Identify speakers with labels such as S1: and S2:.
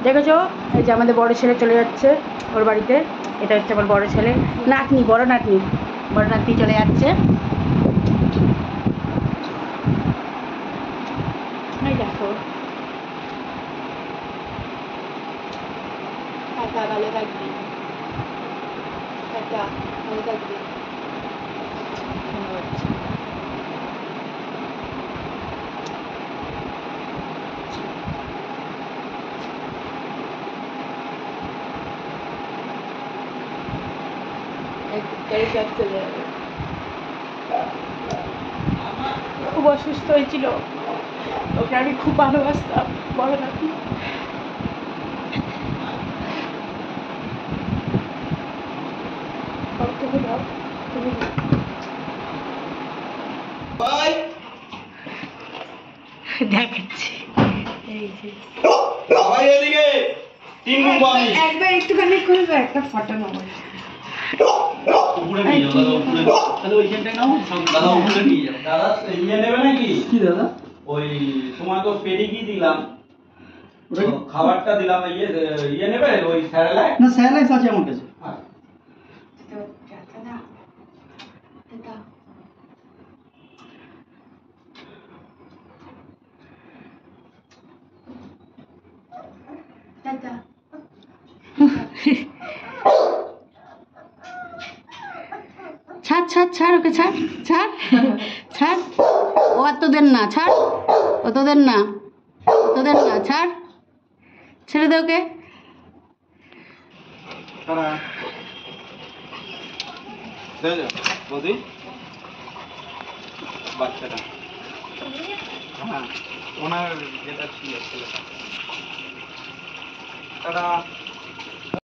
S1: দেখেছো এই যে আমাদের বড় ছেলে চলে যাচ্ছে ওর বাড়িতে। এটা হচ্ছে আমার বড় ছেলে, নাতনি, বড় নাতনি চলে যাচ্ছে। এই দেখো, টাটা, ভালো থাকবি, টাটা, ভালো থাকবি। খুব অসুস্থ হয়েছিল, ওকে আমি খুব ভালোবাসতাম, বড় নাতি। দেখাচ্ছি এই যে একবার একটুখানি করবে, একটা ফটো নেবো।
S2: খাবারটা দিলাম, ইয়ে নেবে ওই স্যালাড না, স্যালাড আছে আমার কাছে।
S1: ছাড় ছাড় ছাড়, ওকে ছাড় ছাড় ছাড়, ও আর তোদের না, ছাড়, ও তোদের না, তোদের না, ছাড়, ছেড়ে দে ওকে।
S2: বাচ্চাটা হ্যাঁ ওনার যেটা ছিল ছেলেটা।